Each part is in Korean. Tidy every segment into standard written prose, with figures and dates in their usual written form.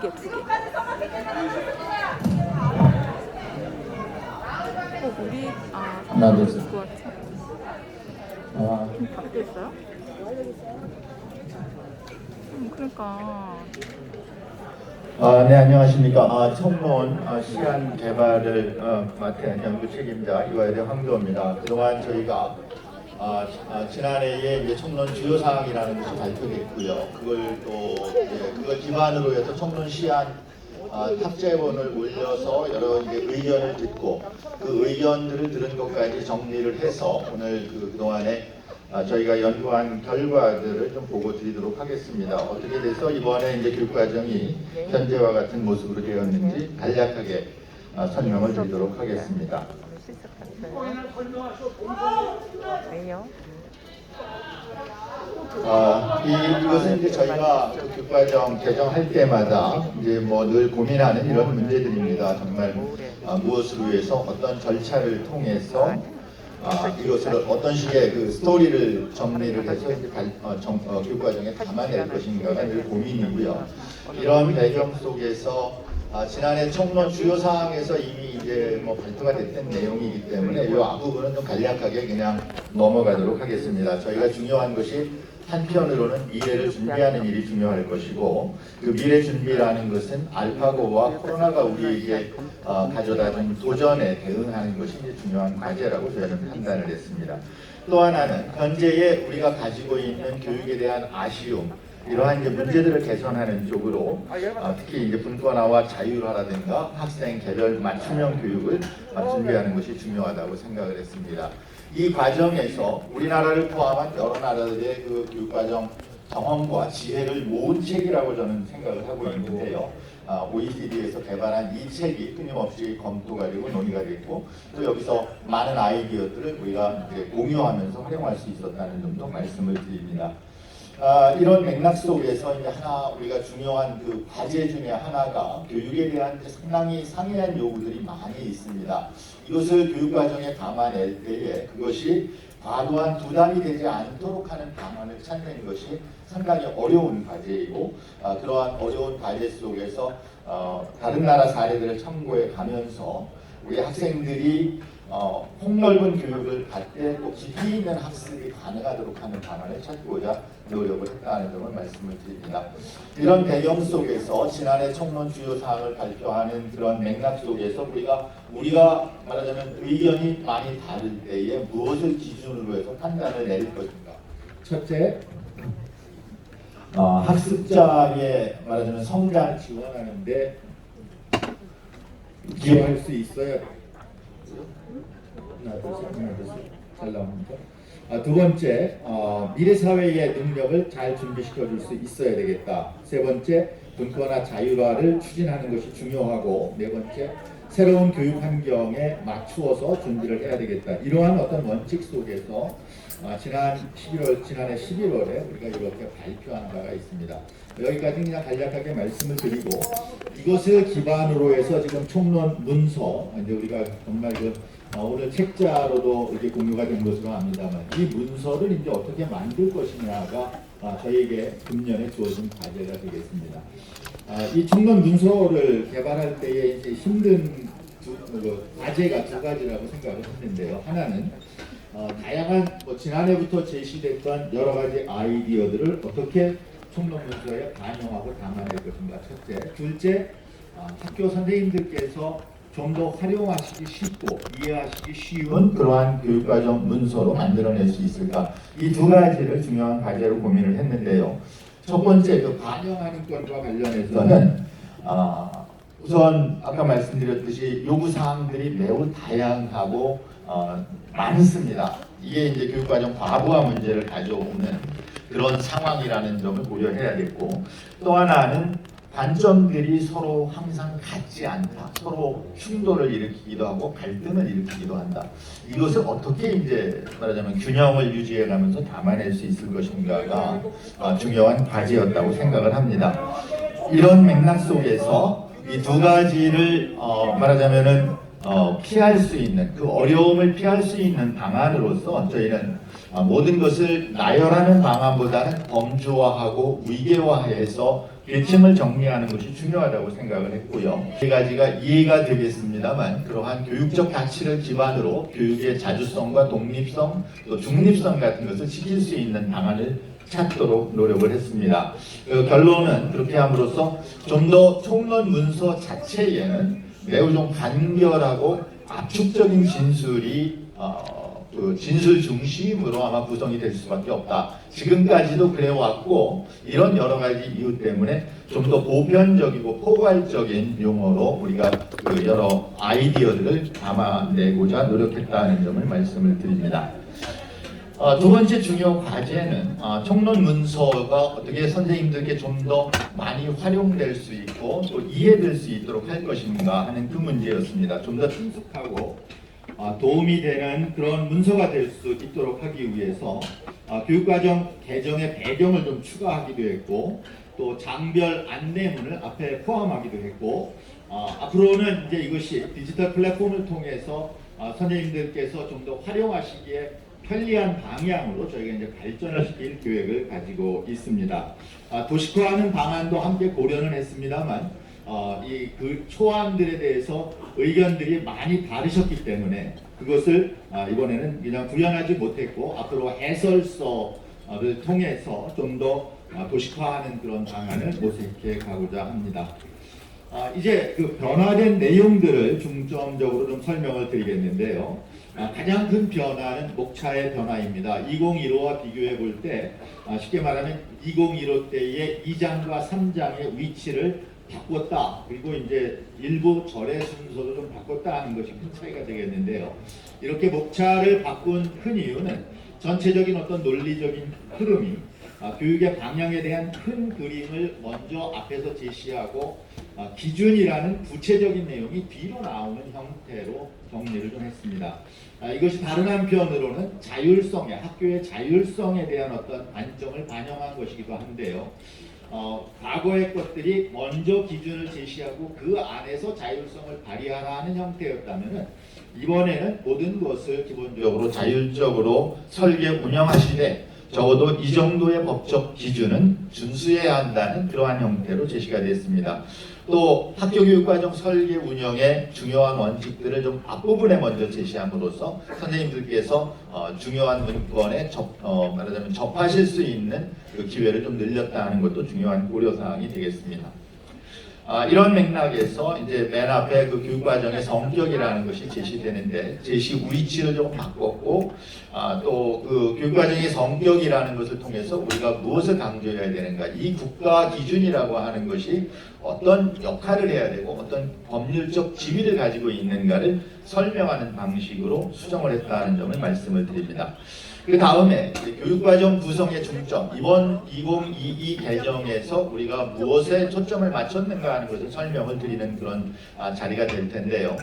두 개. 우리 하나, 둘, 셋. 것 같아. 밖에 있어요? 그러니까. 네, 안녕하십니까. 청론 시안 개발을 맡은 연구 책임자 이화여대 황교입니다. 그동안 저희가 지난해에 이제 청론 주요 사항이라는 것이 발표됐고요. 그걸 기반으로 해서 청론 시안 탑재본을 올려서 여러 이제 의견을 듣고 그 의견들을 들은 것까지 정리를 해서 오늘 그동안에 저희가 연구한 결과들을 좀 보고 드리도록 하겠습니다. 어떻게 돼서 이번에 이제 교육과정이 현재와 같은 모습으로 되었는지 간략하게 설명을 드리도록 하겠습니다. 왜요? 이것은 이제 저희가 교육과정 개정할 때마다 이제 뭐 늘 고민하는 이런 문제들입니다. 정말 무엇을 위해서 어떤 절차를 통해서 이것을 어떤 식의 그 스토리를 정리를 해서 이제 교육과정에 담아낼 것인가가 늘 고민이고요. 이런 배경 속에서 지난해 청론 주요 사항에서 이미 이제 뭐 발표가 됐던 내용이기 때문에 이 앞부분은 좀 간략하게 그냥 넘어가도록 하겠습니다. 저희가 중요한 것이 한편으로는 미래를 준비하는 일이 중요할 것이고 그 미래 준비라는 것은 알파고와 코로나가 우리에게 가져다 준 도전에 대응하는 것이 이제 중요한 과제라고 저희는 판단을 했습니다. 또 하나는 현재의 우리가 가지고 있는 교육에 대한 아쉬움 이러한 이제 문제들을 개선하는 쪽으로 특히 이제 분권화와 자율화라든가 학생 개별 맞춤형 교육을 준비하는 것이 중요하다고 생각을 했습니다. 이 과정에서 우리나라를 포함한 여러 나라들의 그 교육과정 경험과 지혜를 모은 책이라고 저는 생각을 하고 있는데요. OECD에서 개발한 이 책이 끊임없이 검토가 되고 논의가 됐고 또 여기서 많은 아이디어들을 우리가 이제 공유하면서 활용할 수 있었다는 점도 말씀을 드립니다. 이런 맥락 속에서 이제 우리가 중요한 그 과제 중에 하나가 교육에 대한 상당히 상이한 요구들이 많이 있습니다. 이것을 교육과정에 담아낼 때에 그것이 과도한 부담이 되지 않도록 하는 방안을 찾는 것이 상당히 어려운 과제이고 그러한 어려운 과제 속에서 다른 나라 사례들을 참고해 가면서 우리 학생들이 폭넓은 교육을 받되 또 깊이 있는 학습이 가능하도록 하는 방안을 찾고자 노력을 했다는 점을 말씀을 드립니다. 이런 배경 속에서 지난해 청론 주요 사항을 발표하는 그런 맥락 속에서 우리가 말하자면 의견이 많이 다를 때에 무엇을 기준으로 해서 판단을 내릴 것인가. 첫째, 학습자의 말하자면 성장을 지원하는데 기여할 수 있어야 하나, 둘, 셋. 잘 나옵니다. 두 번째, 미래 사회의 능력을 잘 준비시켜 줄 수 있어야 되겠다. 세 번째, 분권화 자율화를 추진하는 것이 중요하고 네 번째, 새로운 교육 환경에 맞추어서 준비를 해야 되겠다. 이러한 어떤 원칙 속에서 지난해 11월에 우리가 이렇게 발표한 바가 있습니다. 여기까지 그냥 간략하게 말씀을 드리고 이것을 기반으로 해서 지금 총론 문서 이제 우리가 정말 오늘 책자로도 이렇게 공유가 된 것으로 압니다만 이 문서를 이제 어떻게 만들 것이냐가 저희에게 금년에 주어진 과제가 되겠습니다. 이 총론 문서를 개발할 때에 이제 힘든 과제가 두 가지라고 생각을 했는데요. 하나는 다양한 지난해부터 제시됐던 여러 가지 아이디어들을 어떻게 총론 문서에 반영하고 담아낼 것인가. 첫째, 둘째, 학교 선생님들께서 좀 더 활용하시기 쉽고 이해하시기 쉬운 그러한 교육과정 문서로 만들어낼 수 있을까. 이 두 가지를 중요한 과제로 고민을 했는데요. 첫 번째, 반영하는 것과 관련해서는 우선 아까 말씀드렸듯이 요구사항들이 매우 다양하고 많습니다. 이게 이제 교육과정 과부하 문제를 가져오는 그런 상황이라는 점을 고려해야겠고 또 하나는 관점들이 서로 항상 같지 않다. 서로 충돌을 일으키기도 하고 갈등을 일으키기도 한다. 이것을 어떻게 이제 말하자면 균형을 유지해가면서 담아낼 수 있을 것인가가 중요한 과제였다고 생각을 합니다. 이런 맥락 속에서 이 두 가지를 말하자면은 피할 수 있는 그 어려움을 피할 수 있는 방안으로서 저희는 모든 것을 나열하는 방안보다는 범주화하고 위계화해서 계층을 정리하는 것이 중요하다고 생각을 했고요. 세 가지가 이해가 되겠습니다만 그러한 교육적 가치를 기반으로 교육의 자주성과 독립성 또 중립성 같은 것을 지킬 수 있는 방안을 찾도록 노력을 했습니다. 결론은 그렇게 함으로써 좀 더 총론 문서 자체에는 매우 좀 간결하고 압축적인 진술이 그 진술 중심으로 아마 구성이 될 수밖에 없다. 지금까지도 그래왔고 이런 여러 가지 이유 때문에 좀 더 보편적이고 포괄적인 용어로 우리가 그 여러 아이디어들을 담아내고자 노력했다는 점을 말씀을 드립니다. 두 번째 중요 과제는 총론 문서가 어떻게 선생님들께 좀 더 많이 활용될 수 있고 또 이해될 수 있도록 할 것인가 하는 그 문제였습니다. 좀 더 친숙하고 도움이 되는 그런 문서가 될 수 있도록 하기 위해서 교육과정 개정의 배경을 좀 추가하기도 했고 또 장별 안내문을 앞에 포함하기도 했고 앞으로는 이제 이것이 디지털 플랫폼을 통해서 선생님들께서 좀 더 활용하시기에 편리한 방향으로 저희가 이제 발전을 시킬 계획을 가지고 있습니다. 도식화하는 방안도 함께 고려는 했습니다만 이 그 초안들에 대해서 의견들이 많이 다르셨기 때문에 그것을 이번에는 그냥 구현하지 못했고 앞으로 해설서를 통해서 좀 더 도식화하는 그런 방안을 모색해 가고자 합니다. 이제 그 변화된 내용들을 중점적으로 좀 설명을 드리겠는데요. 가장 큰 변화는 목차의 변화입니다. 2015와 비교해 볼 때 쉽게 말하면 2015 때의 2장과 3장의 위치를 바꿨다. 그리고 이제 일부 절의 순서도 좀 바꿨다 하는 것이 큰 차이가 되겠는데요. 이렇게 목차를 바꾼 큰 이유는 전체적인 어떤 논리적인 흐름이 교육의 방향에 대한 큰 그림을 먼저 앞에서 제시하고 기준이라는 구체적인 내용이 뒤로 나오는 형태로 정리를 좀 했습니다. 이것이 다른 한편으로는 자율성에 학교의 자율성에 대한 어떤 관점을 반영한 것이기도 한데요. 과거의 것들이 먼저 기준을 제시하고 그 안에서 자율성을 발휘하라는 형태였다면 이번에는 모든 것을 기본적으로 자율적으로 설계 운영하시되 적어도 이 정도의 법적 기준은 준수해야 한다는 그러한 형태로 제시가 됐습니다. 또 학교교육과정 설계 운영의 중요한 원칙들을 좀 앞부분에 먼저 제시함으로써 선생님들께서 중요한 문건에 말하자면 접하실 수 있는 그 기회를 좀 늘렸다는 것도 중요한 고려사항이 되겠습니다. 이런 맥락에서 이제 맨 앞에 그 교육과정의 성격이라는 것이 제시되는데 제시 위치를 좀 바꿨고 또 그 교육과정의 성격이라는 것을 통해서 우리가 무엇을 강조해야 되는가 이 국가 기준이라고 하는 것이 어떤 역할을 해야 되고 어떤 법률적 지위를 가지고 있는가를 설명하는 방식으로 수정을 했다는 점을 말씀을 드립니다. 그 다음에 교육과정 구성의 중점, 이번 2022 개정에서 우리가 무엇에 초점을 맞췄는가 하는 것을 설명을 드리는 그런 자리가 될 텐데요.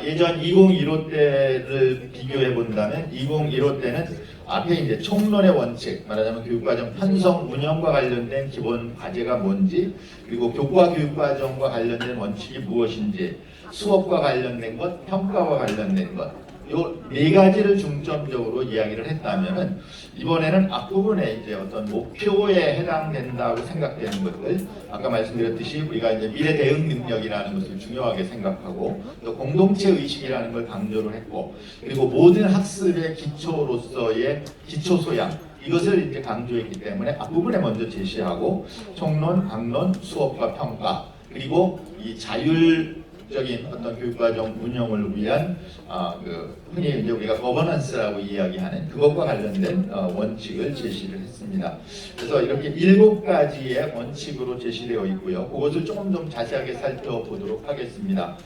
예전 2015 때를 비교해 본다면 2015 때는 앞에 이제 총론의 원칙, 말하자면 교육과정 편성 운영과 관련된 기본 과제가 뭔지, 그리고 교과 교육과정과 관련된 원칙이 무엇인지, 수업과 관련된 것, 평가와 관련된 것, 요 네 가지를 중점적으로 이야기를 했다면은 이번에는 앞부분에 이제 어떤 목표에 해당된다고 생각되는 것들, 아까 말씀드렸듯이 우리가 이제 미래 대응 능력이라는 것을 중요하게 생각하고 또 공동체 의식이라는 걸 강조를 했고 그리고 모든 학습의 기초로서의 기초 소양 이것을 이제 강조했기 때문에 앞부분에 먼저 제시하고 총론, 강론, 수업과 평가 그리고 이 자율적인 어떤 교육과정 운영을 위한 흔히 이제 우리가 거버넌스라고 이야기하는 그것과 관련된 원칙을 제시를 했습니다. 그래서 이렇게 7가지의 원칙으로 제시되어 있고요. 그것을 조금 좀 자세하게 살펴보도록 하겠습니다.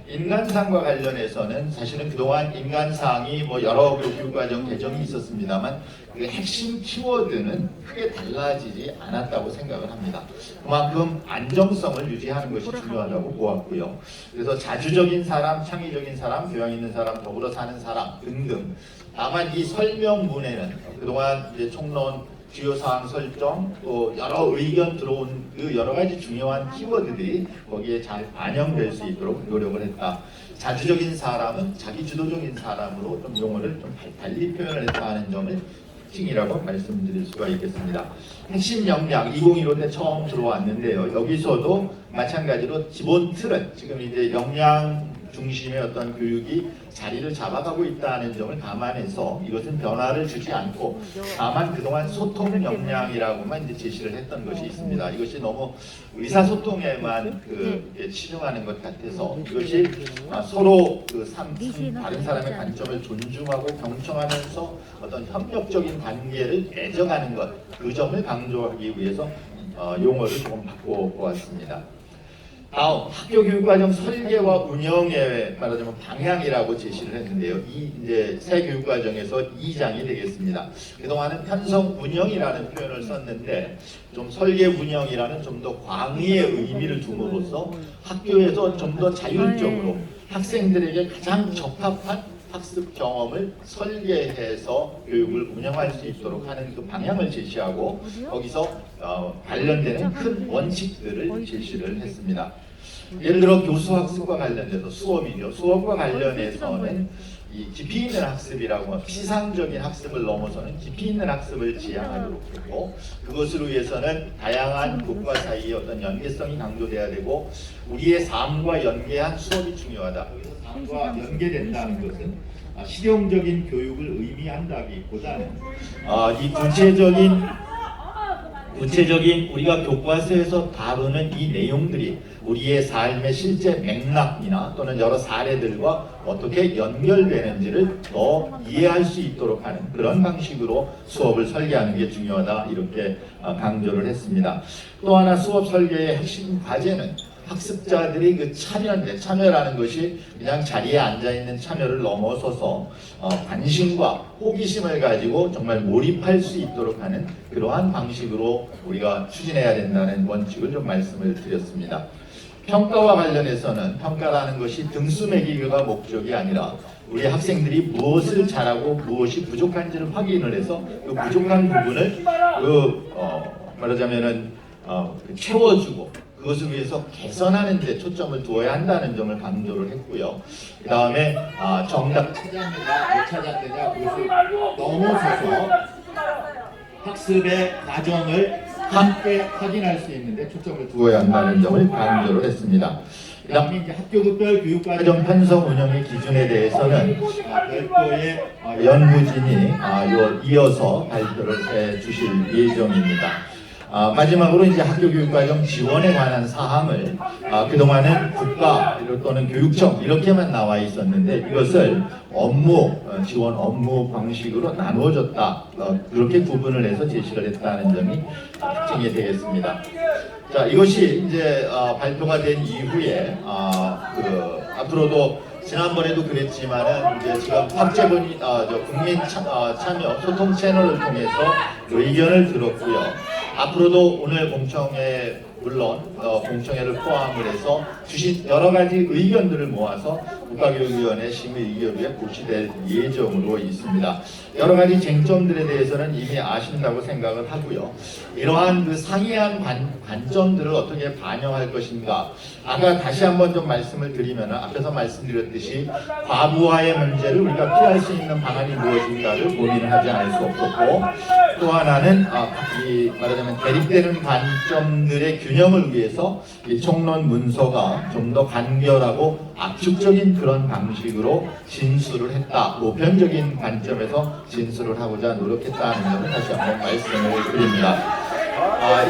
인간상과 관련해서는 사실은 그동안 인간상이 뭐 여러 교육과정 개정이 있었습니다만 그 핵심 키워드는 크게 달라지지 않았다고 생각을 합니다. 그만큼 안정성을 유지하는 것이 중요하다고 보았고요. 그래서 자주적인 사람, 창의적인 사람, 교양 있는 사람, 더불어 사는 사람 등등. 다만 이 설명문에는 그동안 이제 총론 주요 사항 설정, 또 여러 의견 들어온 그 여러 가지 중요한 키워드들이 거기에 잘 반영될 수 있도록 노력을 했다. 자주적인 사람은 자기 주도적인 사람으로 좀 용어를 좀 달리 표현을 했다는 점을 특징이라고 말씀드릴 수가 있겠습니다. 핵심 역량 2015 때 처음 들어왔는데요. 여기서도 마찬가지로 기본 틀은 지금 이제 역량 중심의 어떤 교육이 자리를 잡아가고 있다는 점을 감안해서 이것은 변화를 주지 않고 다만 그동안 소통 역량이라고만 이제 제시를 했던 것이 있습니다. 이것이 너무 의사소통에만 치중하는 것 같아서 이것이 서로 다른 사람의 관점을 존중하고 경청하면서 어떤 협력적인 관계를 맺어가는 것, 그 점을 강조하기 위해서 용어를 조금 바꿔보았습니다. 다음 학교 교육과정 설계와 운영의 말하자면 방향이라고 제시를 했는데요. 이 이제 새 교육과정에서 2장이 되겠습니다. 그동안은 편성 운영이라는 표현을 썼는데 좀 설계 운영이라는 좀 더 광의의 의미를 줌으로써 학교에서 좀 더 자율적으로 학생들에게 가장 적합한 학습 경험을 설계해서 교육을 운영할 수 있도록 하는 그 방향을 제시하고 거기서 관련되는 큰 원칙들을 제시를 했습니다. 예를 들어 교수학습과 관련돼서 수업이죠. 수업과 관련해서는 이 깊이 있는 학습이라고 피상적인 학습을 넘어서는 깊이 있는 학습을 지향하도록 했고 그것을 위해서는 다양한 교과 사이의 어떤 연계성이 강조돼야 되고 우리의 삶과 연계한 수업이 중요하다. 삶과 연계된다는 것은 실용적인 교육을 의미한다기보다는 이 구체적인 우리가 교과서에서 다루는 이 내용들이 우리의 삶의 실제 맥락이나 또는 여러 사례들과 어떻게 연결되는지를 더 이해할 수 있도록 하는 그런 방식으로 수업을 설계하는 게 중요하다 이렇게 강조를 했습니다. 또 하나 수업 설계의 핵심 과제는 학습자들이 그 참여라는 것이 그냥 자리에 앉아있는 참여를 넘어서서 관심과 호기심을 가지고 정말 몰입할 수 있도록 하는 그러한 방식으로 우리가 추진해야 된다는 원칙을 좀 말씀을 드렸습니다. 평가와 관련해서는 평가라는 것이 등수 매기기가 목적이 아니라 우리 학생들이 무엇을 잘하고 무엇이 부족한지를 확인을 해서 그 부족한 부분을 말하자면은 채워주고 그것을 위해서 개선하는 데 초점을 두어야 한다는 점을 강조를 했고요. 그 다음에 정답 찾았느냐 못 찾았느냐 그것을 넘어서서 학습의 과정을 함께 확인할 수 있는데 초점을 두어야 한다는 점을 강조를 했습니다. 그 다음에 이제 학교별 교육과정 편성 운영의 기준에 대해서는 별도의 연구진이 이어서 발표를 해 주실 예정입니다. 마지막으로 이제 학교 교육과정 지원에 관한 사항을 그동안은 국가 또는 교육청 이렇게만 나와 있었는데 이것을 지원 업무 방식으로 나누어졌다. 그렇게 구분을 해서 제시를 했다는 점이 특징이 되겠습니다. 자, 이것이 이제 발표가 된 이후에 앞으로도 지난번에도 그랬지만은 이제 지금 학제본이 국민 참여 소통 채널을 통해서 의견을 들었고요. 앞으로도 오늘 공청회 물론 공청회를 포함을 해서 주신 여러 가지 의견들을 모아서 국가교육위원회 심의의결에 고시될 예정으로 있습니다. 여러 가지 쟁점들에 대해서는 이미 아신다고 생각을 하고요. 이러한 그 상이한 관점들을 어떻게 반영할 것인가. 아까 다시 한번 좀 말씀을 드리면 앞에서 말씀드렸듯이 과부하의 문제를 우리가 피할 수 있는 방안이 무엇인가를 고민을 하지 않을 수 없었고 또 하나는 말하자면 대립되는 관점들의 균형을 위해서 이 총론 문서가 좀 더 간결하고 압축적인 그런 방식으로 진술을 했다. 보편적인 관점에서 진술을 하고자 노력했다는 점을 다시 한번 말씀을 드립니다.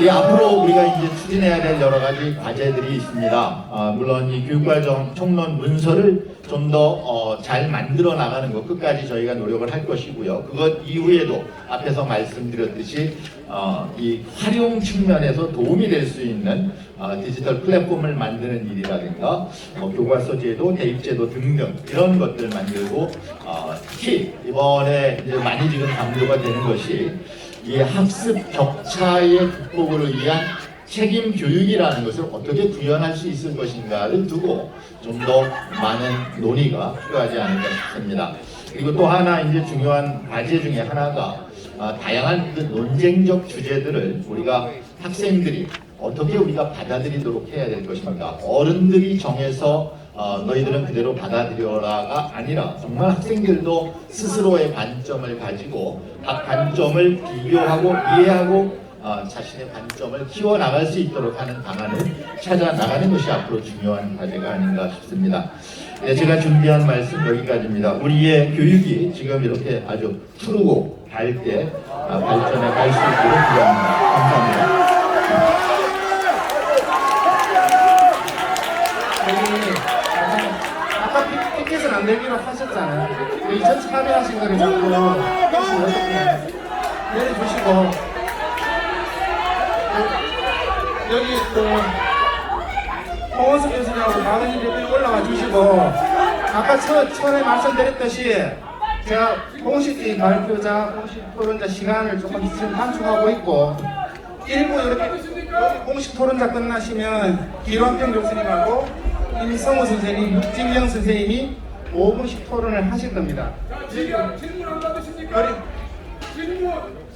이 앞으로 우리가 이제 추진해야 될 여러 가지 과제들이 있습니다. 물론 이 교육과정 총론 문서를 좀 더 잘 만들어 나가는 것 끝까지 저희가 노력을 할 것이고요. 그것 이후에도 앞에서 말씀드렸듯이 이 활용 측면에서 도움이 될 수 있는 디지털 플랫폼을 만드는 일이라든가 교과서 제도, 대입 제도 등등 이런 것들 만들고 특히 이번에 이제 많이 지금 강조가 되는 것이 이 학습 격차의 극복을 위한 책임 교육이라는 것을 어떻게 구현할 수 있을 것인가를 두고 좀 더 많은 논의가 필요하지 않을까 싶습니다. 그리고 또 하나 이제 중요한 과제 중에 하나가 다양한 그 논쟁적 주제들을 우리가 학생들이 어떻게 우리가 받아들이도록 해야 될 것입니다. 어른들이 정해서 너희들은 그대로 받아들여라가 아니라 정말 학생들도 스스로의 관점을 가지고 각 관점을 비교하고 이해하고 자신의 관점을 키워나갈 수 있도록 하는 방안을 찾아 나가는 것이 앞으로 중요한 과제가 아닌가 싶습니다. 네, 제가 준비한 말씀 여기까지입니다. 우리의 교육이 지금 이렇게 아주 푸르고 밝게 발전해 갈 수 있도록 기도합니다. 감사합니다. 아까 피켓은 안 내기로 하셨잖아요. 2,400 하신 거를 자꾸 내려주시고 여기 또 홍원석 교수님하고 박은희 대표님 올라가 주시고 아까 처음에 말씀드렸듯이 제가 공식 발표자, 공식 토론자 시간을 조금 지금 단축하고 있고 일부 이렇게 공식 토론자 끝나시면 기론평 교수님하고 임성호 선생님, 육진영 선생님이 5분씩 토론을 하실 겁니다. 질문 안 받으십니까? 질문!